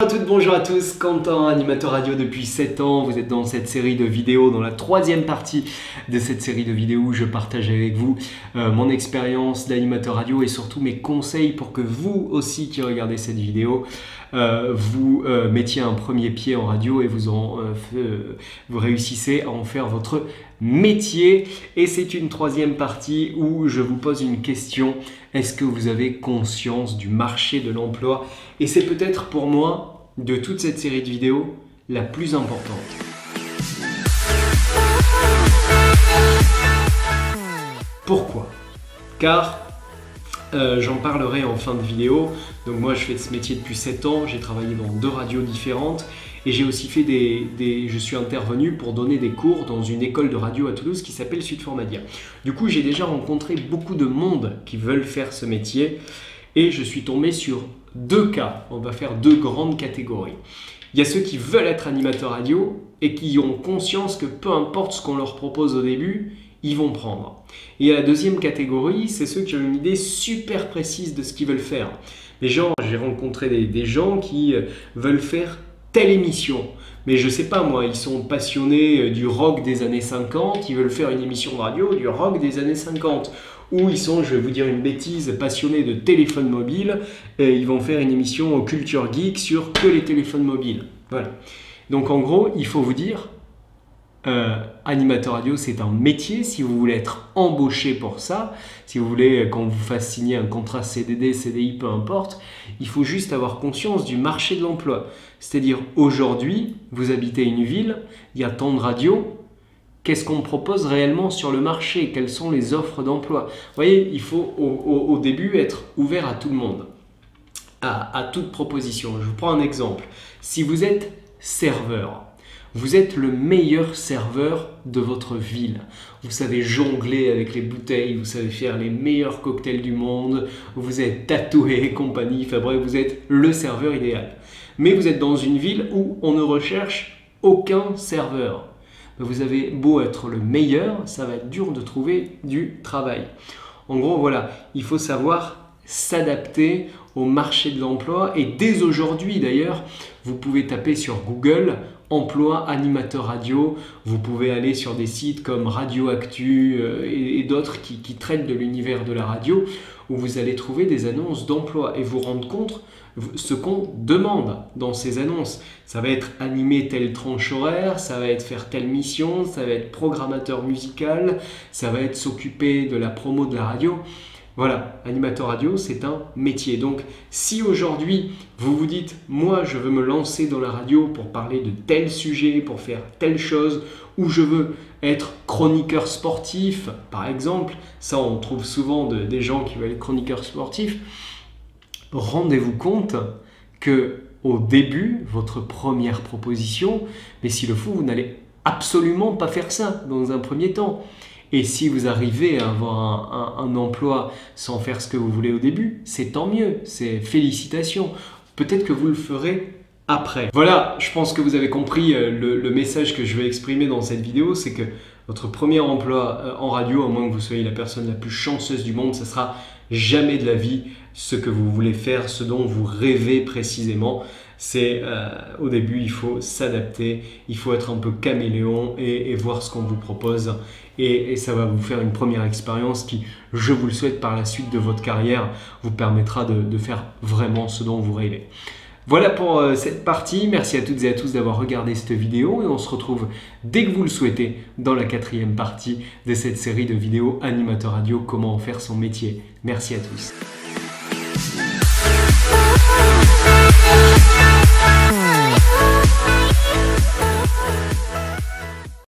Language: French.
Bonjour à toutes, bonjour à tous, Quentin, animateur radio depuis 7 ans. Vous êtes dans cette série de vidéos, dans la troisième partie de cette série de vidéos où je partage avec vous mon expérience d'animateur radio et surtout mes conseils pour que vous aussi qui regardez cette vidéo, vous mettiez un premier pied en radio et vous réussissez à en faire votre métier. Et c'est une troisième partie où je vous pose une question. Est-ce que vous avez conscience du marché de l'emploi? Et c'est peut-être pour moi, de toute cette série de vidéos, la plus importante. Pourquoi? Car j'en parlerai en fin de vidéo. Donc moi je fais ce métier depuis 7 ans, j'ai travaillé dans 2 radios différentes et j'ai aussi fait je suis intervenu pour donner des cours dans une école de radio à Toulouse qui s'appelle Sud-Formadia. Du coup j'ai déjà rencontré beaucoup de monde qui veulent faire ce métier et je suis tombé sur 2 cas. On va faire 2 grandes catégories. Il y a ceux qui veulent être animateurs radio et qui ont conscience que peu importe ce qu'on leur propose au début, ils vont prendre. Et il y a la deuxième catégorie, c'est ceux qui ont une idée super précise de ce qu'ils veulent faire. J'ai rencontré des gens qui veulent faire telle émission. Mais je sais pas moi, ils sont passionnés du rock des années 50, ils veulent faire une émission de radio du rock des années 50. Ou ils sont, je vais vous dire une bêtise, passionnés de téléphone mobile et ils vont faire une émission Culture Geek sur que les téléphones mobiles. Voilà. Donc en gros, il faut vous dire, animateur radio, c'est un métier. Si vous voulez être embauché pour ça, si vous voulez qu'on vous fasse signer un contrat CDD, CDI, peu importe, il faut juste avoir conscience du marché de l'emploi. C'est-à-dire aujourd'hui, vous habitez une ville, il y a tant de radios. Qu'est-ce qu'on propose réellement sur le marché? Quelles sont les offres d'emploi? Vous voyez, il faut au début être ouvert à tout le monde, à toute proposition. Je vous prends un exemple. Si vous êtes serveur, vous êtes le meilleur serveur de votre ville. Vous savez jongler avec les bouteilles, vous savez faire les meilleurs cocktails du monde, vous êtes tatoué et compagnie, enfin bref, vous êtes le serveur idéal. Mais vous êtes dans une ville où on ne recherche aucun serveur. Vous avez beau être le meilleur, ça va être dur de trouver du travail. En gros, voilà, il faut savoir s'adapter au marché de l'emploi et dès aujourd'hui d'ailleurs, vous pouvez taper sur Google emploi animateur radio, vous pouvez aller sur des sites comme Radio Actu et d'autres qui traitent de l'univers de la radio où vous allez trouver des annonces d'emploi et vous rendre compte ce qu'on demande dans ces annonces. Ça va être animer telle tranche horaire, ça va être faire telle mission, ça va être programmateur musical, ça va être s'occuper de la promo de la radio. Voilà, animateur radio, c'est un métier. Donc, si aujourd'hui, vous vous dites, moi, je veux me lancer dans la radio pour parler de tel sujet, pour faire telle chose, ou je veux être chroniqueur sportif, par exemple, ça, on trouve souvent des gens qui veulent être chroniqueurs sportifs, rendez-vous compte que au début, votre première proposition, mais s'il le faut, vous n'allez absolument pas faire ça dans un premier temps. Et si vous arrivez à avoir un emploi sans faire ce que vous voulez au début, c'est tant mieux, c'est félicitations. Peut-être que vous le ferez après. Voilà, je pense que vous avez compris le message que je vais exprimer dans cette vidéo, c'est que votre premier emploi en radio, à moins que vous soyez la personne la plus chanceuse du monde, ça sera jamais de la vie ce que vous voulez faire, ce dont vous rêvez précisément. C'est au début, il faut s'adapter, il faut être un peu caméléon et voir ce qu'on vous propose. Et ça va vous faire une première expérience qui, je vous le souhaite, par la suite de votre carrière, vous permettra de faire vraiment ce dont vous rêvez. Voilà pour cette partie. Merci à toutes et à tous d'avoir regardé cette vidéo et on se retrouve dès que vous le souhaitez dans la 4e partie de cette série de vidéos animateur radio, comment en faire son métier. Merci à tous.